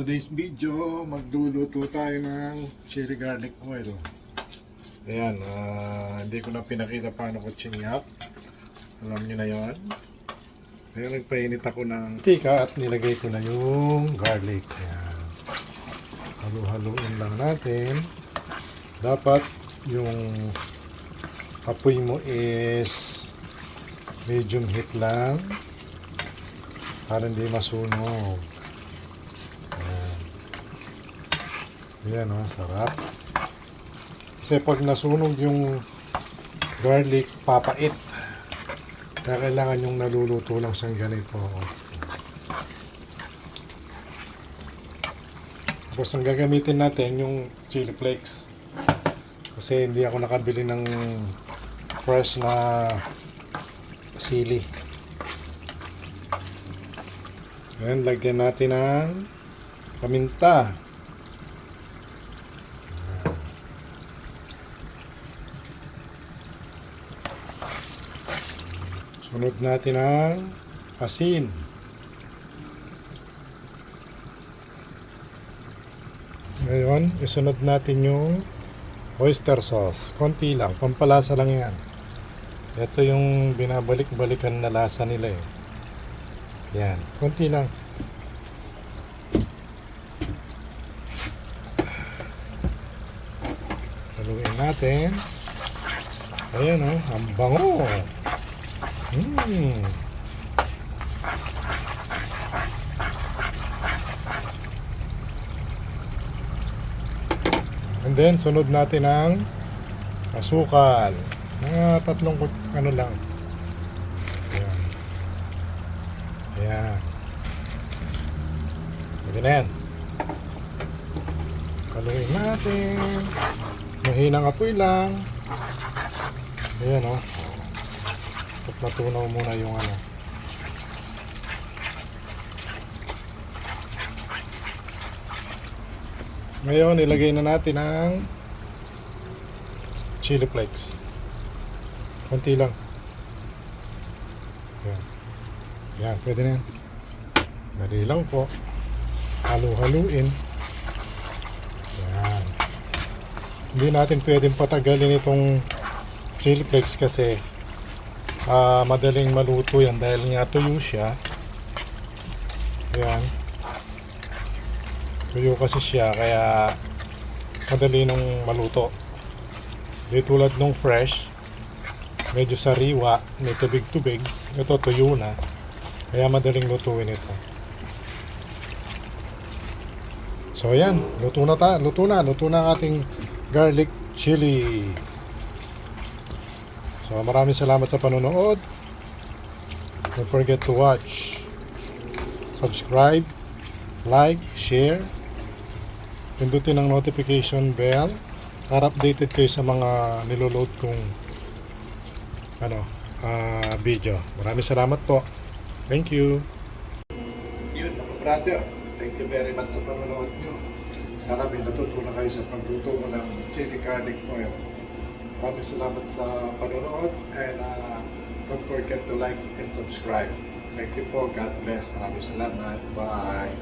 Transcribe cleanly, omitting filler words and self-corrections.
today's video, magluluto tayo ng chili garlic oil. Ayan, hindi ko na pinakita paano ko chiniap. Alam nyo na yon. Ngayon nagpainit ako ng tika at nilagay ko na yung garlic. Ayan. Halu-haluin lang natin. Dapat yung apoy mo is medium heat lang para hindi masunog. Ayan o, sarap. Kasi pag nasunog yung garlic, papait. Kaya kailangan yung naluluto lang siyang ganito. Tapos ang gagamitin natin yung chili flakes. Kasi hindi ako nakabili ng fresh na sili. Ayan, lagyan natin ng paminta. Sunod natin ang asin. Ngayon, isunod natin yung oyster sauce. Konti lang, pampalasa lang yan. Ito yung binabalik-balikan na lasa nila eh. Yan, konti lang. Haluin natin. Ayan o, ang bango. And then sunod natin ang asukal. Mga tatlong ano lang. Ayan. Ayan. Pwede na yan. Haluin natin. Mahinang apoy lang. Ayan o. At matunaw muna yung ano. Ngayon, ilagay na natin ang chili flakes. Konti lang. Yan. Yan, pwede na yan. Dali lang po. Halu-haluin. Yan. Hindi natin pwedeng patagalin itong chili flakes kasi madaling maluto yan dahil nga tuyo siya. Ayan. Tuyo kasi siya kaya madali nung maluto. Di tulad nung fresh, medyo sariwa, may tubig-tubig. Ito tuyo na, kaya madaling lutuin ito. So ayan, luto na ang ating garlic chili. So maraming salamat sa panonood. Don't forget to watch, subscribe, like, share. Pindutin ang notification bell para updated kayo sa mga niloload kong video. Maraming salamat po. Thank you. Yun mga brother, thank you very much sa panonood nyo. Sana may natutunan kayo sa pagluto ko ng chili garlic oil. Maraming salamat sa panonood and don't forget to like and subscribe. Thank you po. God bless. Maraming salamat. Bye.